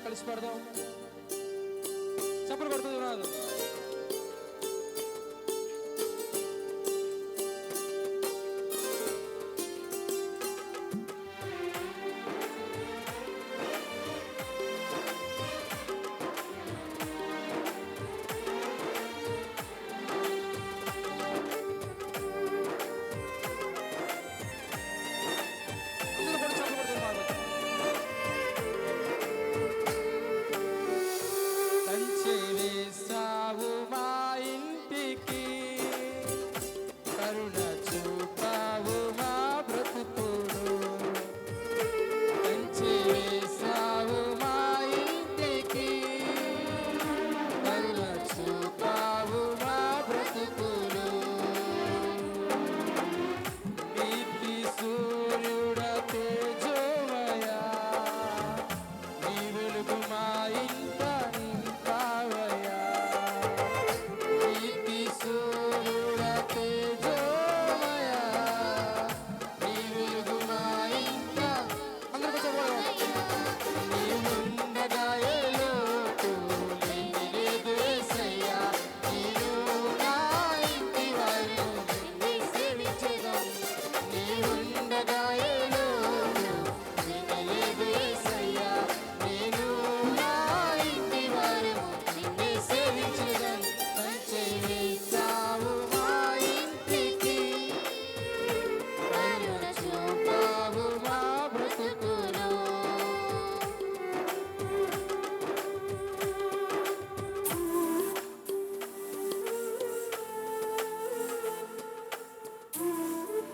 కలిసి పడదాం. చప్పలు కొడుతుంది రాదు.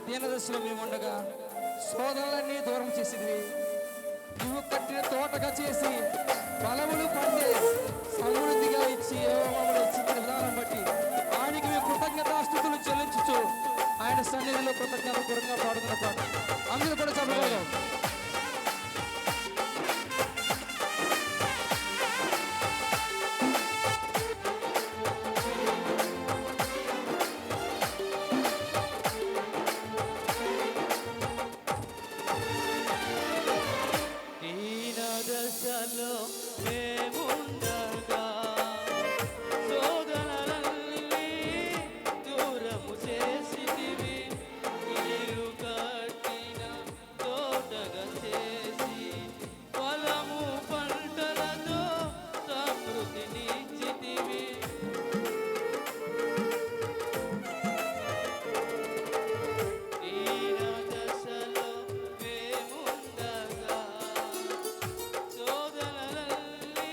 దీనదశలో మేముండగా శోధనలన్నీ దూరం చేసేది. నువ్వు కట్టిన తోటగా చేసి ఫలములు పండే సమృద్ధిగా ఇచ్చి మమ్మల్ని ఇచ్చిన విధానం బట్టి ఆయనకి మేము కృతజ్ఞతాస్తుతులు చెల్లించు ఆయన సన్నిధిలో కృతజ్ఞతాపూర్వకంగా పాడుతున్న పాట అందరూ కూడా చెప్పగలం. దశలో మేముండగా శోధనలన్నీ దూరము చేసితివి. నీరు కట్టిన తోటగా చేసి ఫలము పంటలతో సమృద్ధినిచ్చితివి. దశలో మేముండగా శోధనలన్నీ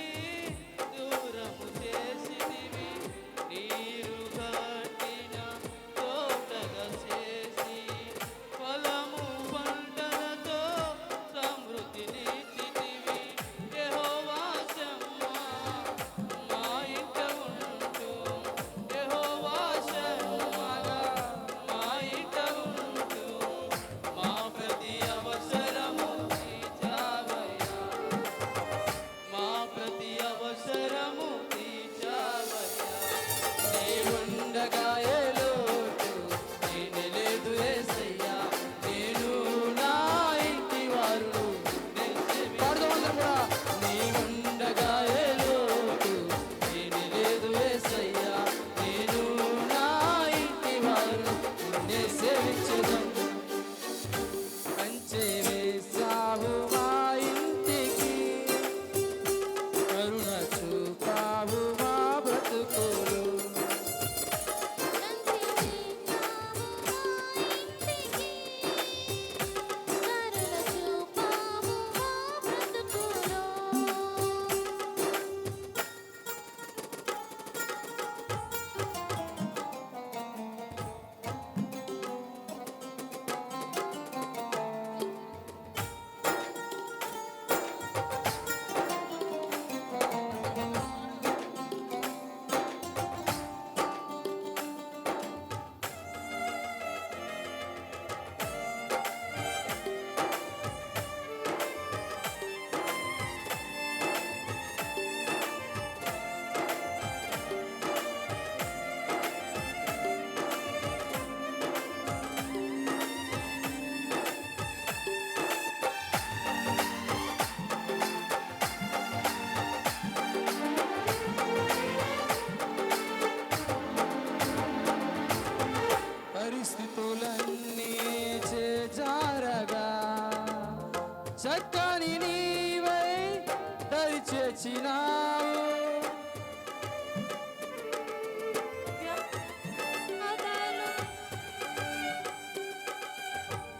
దరి చేర్చినావు.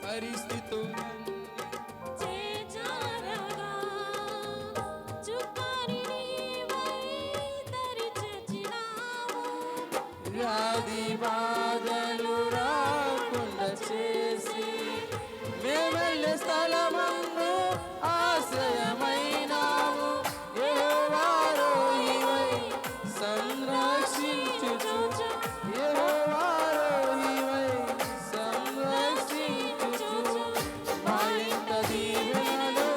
పరిస్థితులు వ్యాధి బాధలు రాకుండా చేసి మేమెళ్ళే స్థలమందు ఆశ్రయమైనావు. యెహోవా రోయీవై సంరక్షించుచు, యెహోవా రోయీవై సంరక్షించుచు, మా ఇంట దీవెనలు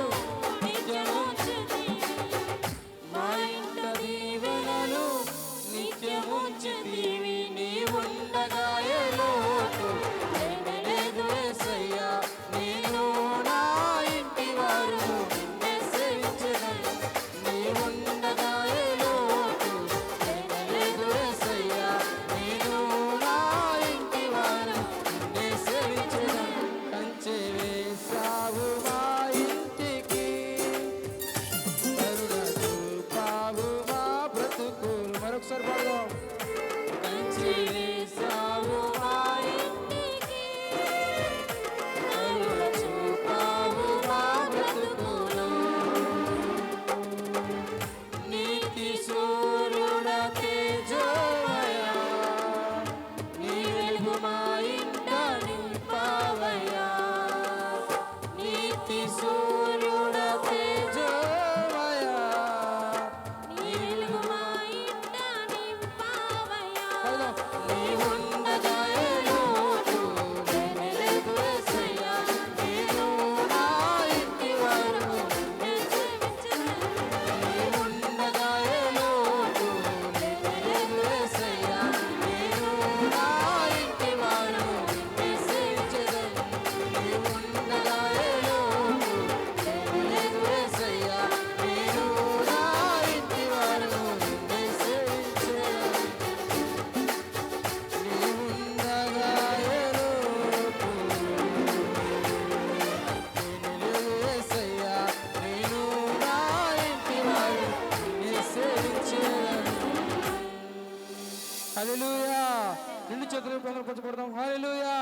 మా ఇంట దీవెనలు నిత్యముంచితివి. నీవుండగా ఏ లోటు లేనేలేదు యేసయ్యా. నేను నా ఇంటి వారు నిన్నే సేవించెదను. నీవుండగా ఏ లోటు లేనేలేదు యేసయ్యా. నేను నా ఇంటి వారు నిన్నే సేవించెదను. కంచె వేశావు మా ఇంటికి, కరుణ చూపావు మా బ్రతుకులు. మరొకసారి పాడదాం. కంచె వేశావు మా ఇంటికి, కరుణ చూపావు మా బ్రతుకులు. నీతి సూర్యుడ తేజోమయా, నీ వెలుగు మా ఇంట నింపావయ్యా. నీతి సూర్యుడ తేజోమయా, నీ వెలుగు మా ఇంట నింపావయ్యా. నీవుండగా ఏ లోటు లేనేలేదు యేసయ్యా. నేను నా ఇంటి వారు నిన్నే సేవించెదను. నీవుండగా ఏ లోటు లేనేలేదు యేసయ్యా. నేను నా ఇంటి వారు నిన్నే సేవించెదను. నీవుండగా ఏ లోటు లేనేలేదు యేసయ్యా. నేను నా ఇంటి వారు నిన్నే సేవించెదను. నీవుండగా ఏ లోటు లేనేలేదు యేసయ్యా. నేను నా ఇంటి వారు నిన్నే సేవించెదను. హల్లెలూయా. రెండు చేతులు కొంచెం పడదాం. హల్లెలూయా.